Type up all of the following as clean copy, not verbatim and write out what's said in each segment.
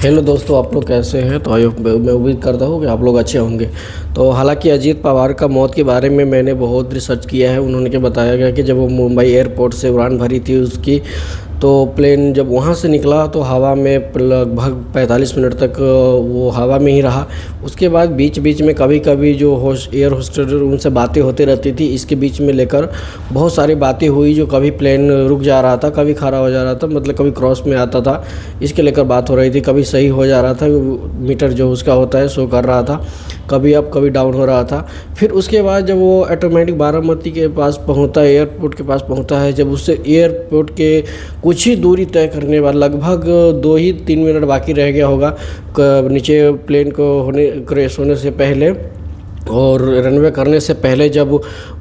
Hello दोस्तों, आप लोग कैसे हैं। तो आई होप मैं उम्मीद करता हूँ कि आप लोग अच्छे होंगे। तो हालांकि अजीत पवार का मौत के बारे में मैंने बहुत रिसर्च किया है। उन्होंने क्या बताया गया कि जब वो मुंबई एयरपोर्ट से उड़ान भरी थी उसकी, तो प्लेन जब वहाँ से निकला तो हवा में लगभग 45 मिनट तक वो हवा में ही रहा। उसके बाद बीच बीच में कभी कभी जो एयर होस्टेस उनसे बातें होती रहती थी। इसके बीच में लेकर बहुत सारी बातें हुई, जो कभी प्लेन रुक जा रहा था, कभी खड़ा हो जा रहा था, मतलब कभी क्रॉस में आता था, इसके लेकर बात हो रही थी। कभी सही हो जा रहा था, मीटर जो उसका होता है शो कर रहा था, कभी अप कभी डाउन हो रहा था। फिर उसके बाद जब वो ऑटोमेटिक बारामती के पास पहुंचता है, एयरपोर्ट के पास पहुंचता है, जब उससे एयरपोर्ट के कुछ ही दूरी तय करने वाला लगभग 2 ही 3 मिनट बाकी रह गया होगा नीचे प्लेन को क्रैश होने से पहले और रनवे करने से पहले, जब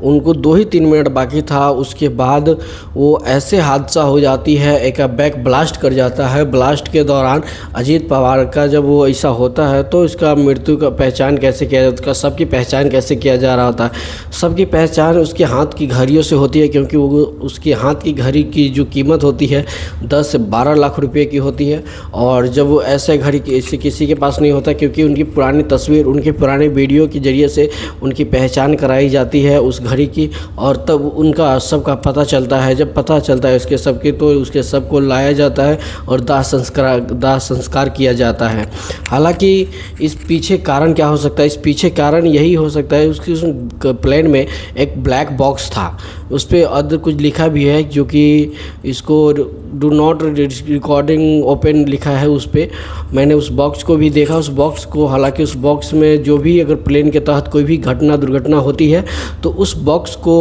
उनको 2 ही 3 मिनट बाकी था, उसके बाद वो ऐसे हादसा हो जाती है, एक बैक ब्लास्ट कर जाता है। ब्लास्ट के दौरान अजीत पवार का जब वो ऐसा होता है तो इसका मृत्यु का पहचान कैसे किया जाता है, सबकी पहचान कैसे किया जा रहा होता है। सबकी पहचान उसके हाथ की घड़ियों से होती है, क्योंकि वो उसके हाथ की घड़ी की जो कीमत होती है 10 से 12 लाख रुपए की होती है। और जब वो ऐसे घड़ी किसी के पास नहीं होता, क्योंकि उनकी पुरानी तस्वीर, उनके पुराने वीडियो के जरिए से उनकी पहचान कराई जाती है उस घड़ी की, और तब उनका सब का पता चलता है। जब पता चलता है उसके सब की, तो उसके सब को लाया जाता है और दाह संस्कार किया जाता है। हालांकि इस पीछे कारण क्या हो सकता है, इस पीछे कारण यही हो सकता है उसकी उस प्लेन में एक ब्लैक बॉक्स था, उस पर अदर कुछ लिखा भी है, जो कि इसको डू नॉट रिकॉर्डिंग ओपन लिखा है उस पर। मैंने उस बॉक्स को भी देखा, उस बॉक्स को, हालांकि उस बॉक्स में जो भी अगर प्लेन के तहत कोई भी दुर्घटना होती है तो उस बॉक्स को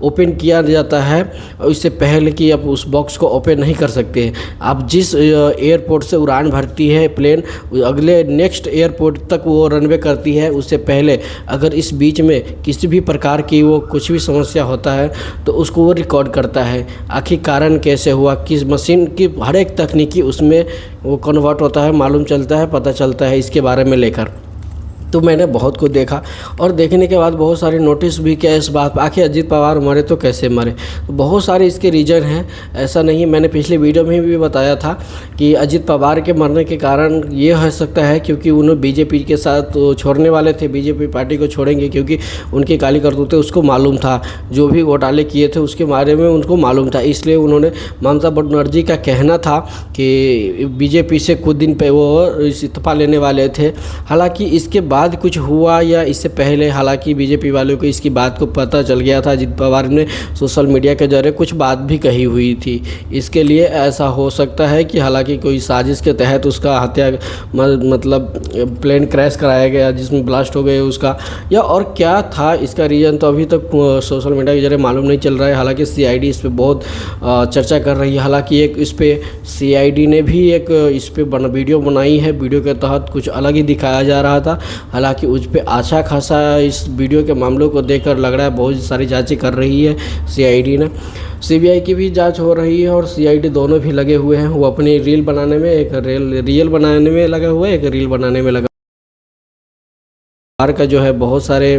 ओपन किया जाता है। इससे पहले कि आप उस बॉक्स को ओपन नहीं कर सकते हैं। आप जिस एयरपोर्ट से उड़ान भरती है प्लेन, अगले नेक्स्ट एयरपोर्ट तक वो रनवे करती है, उससे पहले अगर इस बीच में किसी भी प्रकार की वो कुछ भी समस्या होता है तो उसको वो रिकॉर्ड करता है। आखिर कारण कैसे हुआ, किस मशीन की हर एक तकनीकी उसमें वो कन्वर्ट होता है, मालूम चलता है, पता चलता है इसके बारे में लेकर। तो मैंने बहुत कुछ देखा और देखने के बाद बहुत सारे नोटिस भी किया इस बात पर, आखिर अजीत पवार मरे तो कैसे मरे। तो बहुत सारे इसके रीज़न हैं, ऐसा नहीं, मैंने पिछले वीडियो में भी बताया था कि अजीत पवार के मरने के कारण ये हो सकता है क्योंकि उन्होंने बीजेपी के साथ छोड़ने वाले थे, बीजेपी पार्टी को छोड़ेंगे, क्योंकि उनकी काली करतूतें उसको मालूम था, जो भी घोटाले किए थे उसके बारे में उनको मालूम था। इसलिए उन्होंने, ममता बनर्जी का कहना था कि बीजेपी से कुछ दिन पे वो इस्तीफा लेने वाले थे। हालांकि इसके बाद कुछ हुआ या इससे पहले, हालांकि बीजेपी वालों को इसकी बात को पता चल गया था, अजीत पवार ने सोशल मीडिया के जरिए कुछ बात भी कही हुई थी। इसके लिए ऐसा हो सकता है कि हालांकि कोई साजिश के तहत उसका हत्या, मतलब प्लेन क्रैश कराया गया जिसमें ब्लास्ट हो गए उसका, या और क्या था इसका रीज़न, तो अभी तक सोशल मीडिया के जरिए मालूम नहीं चल रहा है। हालांकि सीआईडी इस पर बहुत चर्चा कर रही है। हालांकि एक इस पर सीआईडी ने भी एक इस पर वीडियो बनाई है, वीडियो के तहत कुछ अलग ही दिखाया जा रहा था। हालांकि उस पर अच्छा खासा इस वीडियो के मामलों को देखकर लग रहा है बहुत सारी जांचें कर रही है सीआईडी ने। सीबीआई की भी जांच हो रही है और सीआईडी दोनों भी लगे हुए हैं। वो अपनी रील बनाने में, एक रियल बनाने में लगा हुआ है, एक रील बनाने में लगा। बार का जो है बहुत सारे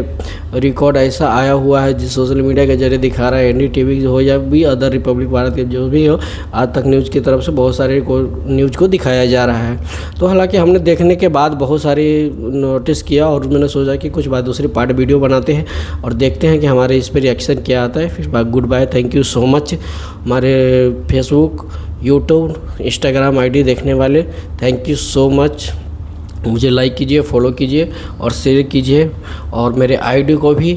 रिकॉर्ड ऐसा आया हुआ है जिस सोशल मीडिया के जरिए दिखा रहा है, एनडीटीवी हो या भी अदर रिपब्लिक भारत के जो भी हो, आज तक न्यूज़ की तरफ से बहुत सारे न्यूज़ को दिखाया जा रहा है। तो हालांकि हमने देखने के बाद बहुत सारी नोटिस किया और मैंने सोचा कि कुछ बात दूसरी पार्ट वीडियो बनाते हैं और देखते हैं कि हमारे इस पर रिएक्शन क्या आता है। फिर good bye, thank you so much. हमारे फेसबुक, यूट्यूब, इंस्टाग्राम आईडी देखने वाले, थैंक यू सो मच। मुझे लाइक कीजिए, फॉलो कीजिए और शेयर कीजिए, और मेरे आईडी को भी